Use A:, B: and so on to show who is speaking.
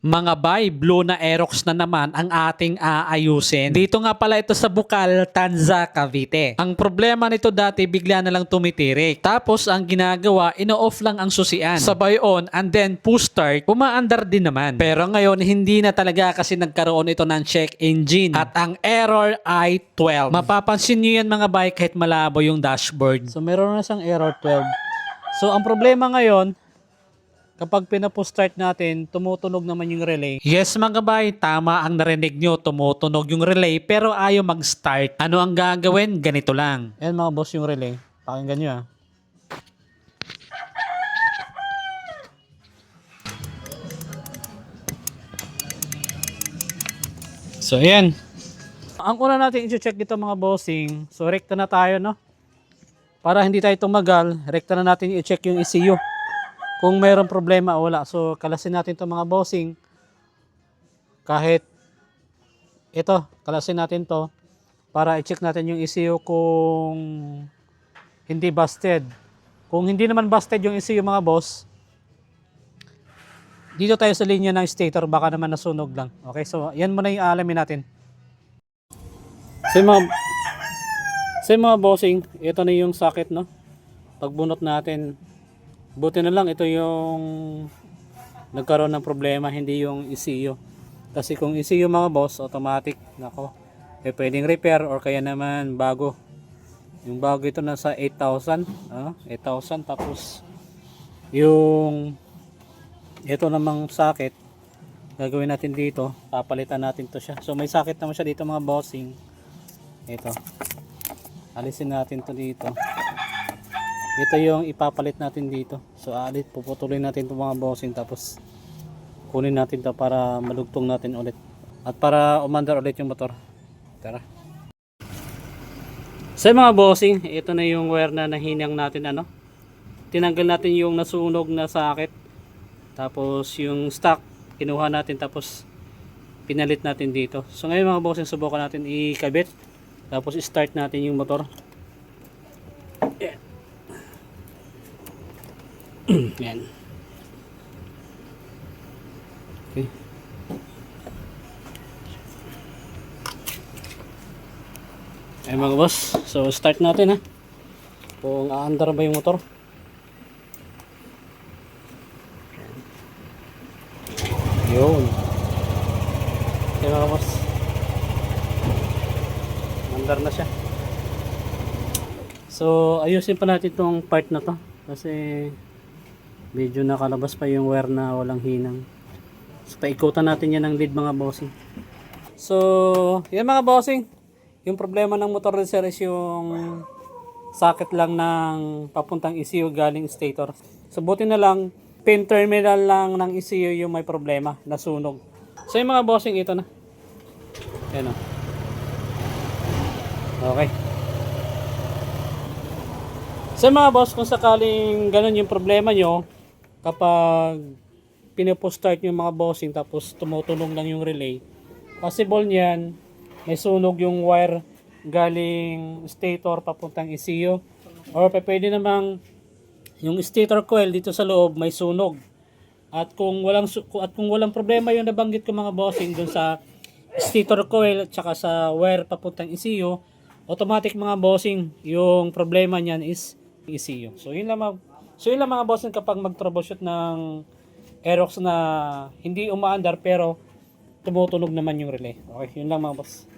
A: Mga bay, blue na Aerox na naman ang ating aayusin. Dito nga pala ito sa Bukal, Tanza, Cavite. Ang problema nito dati bigla na lang tumitirik. Tapos ang ginagawa, ino-off lang ang susian. Sabay on and then push start, umaandar din naman. Pero ngayon hindi na talaga kasi nagkaroon ito ng check engine. At ang error ay 12. Mapapansin nyo yan mga bay kahit malabo yung dashboard. So meron na siyang error 12. So ang problema ngayon, kapag pinapo-start natin, tumutunog naman yung relay. Yes mga bay, tama ang narinig nyo, tumutunog yung relay pero ayaw mag-start. Ano ang gagawin? Ganito lang. Ayan mga boss yung relay. Pakinggan nyo ah. So ayan. Ang una natin i-check dito mga bossing. So rekta na tayo no. Para hindi tayo tumagal, rekta na natin i-check yung ECU. Kung mayroong problema o wala. So, kalasin natin itong mga bossing. Kahit ito, kalasin natin to para i-check natin yung ECU kung hindi busted. Kung hindi naman busted yung ECU mga boss, dito tayo sa linya ng stator, baka naman nasunog lang. Okay, so yan muna yung alamin natin. So mga bossing, ito na yung socket no. Pagbunot natin, buti na lang ito yung nagkaroon ng problema, hindi yung ECU. Kasi kung ECU mga boss, automatic, nako, pwedeng repair or kaya naman bago. Yung bago ito nasa 8,000, 8,000 tapos yung ito namang socket, gagawin natin dito, papalitan natin to siya. So may socket naman siya dito mga bossing. Ito. Alisin natin to dito. Ito yung ipapalit natin dito. So puputulin natin itong mga bossing tapos kunin natin to para malugtong natin ulit. At para umandar ulit yung motor. Tara. So mga bossing, ito na yung wire na nahinang natin ano. Tinanggal natin yung nasunog na socket. Tapos yung stock kinuha natin tapos pinalit natin dito. So ngayon mga bossing, subukan natin ikabit. Tapos start natin yung motor. Yeah. Yan. Okay. Ay mga boss, so start natin ha. Kung aandar ba yung motor. Yun. Okay mga boss. Andar na siya. So ayusin pa natin itong part na to. Kasi medyo nakalabas pa yung wire na walang hinang. So paikutan natin yan ng lead mga bossing. So yan mga bossing, yung problema ng motor ni sir is yung socket lang ng papuntang ECU galing stator. So buti na lang pin terminal lang ng ECU yung may problema, nasunog. So yung mga bossing, ito na. Ayan o. Okay. So mga boss, kung sakaling ganun yung problema nyo, kapag pinipo-start yung mga bossing tapos tumutunog lang yung relay, possible niyan may sunog yung wire galing stator papuntang ECU, or pwede namang yung stator coil dito sa loob may sunog. At kung walang problema yung nabanggit ko mga bossing dun sa stator coil at saka sa wire papuntang ECU, automatic mga bossing yung problema niyan is ECU. So yun lang mga bossing kapag mag-troubleshoot ng Aerox na hindi umaandar pero tumutunog naman yung relay. Okay, yun lang mga boss.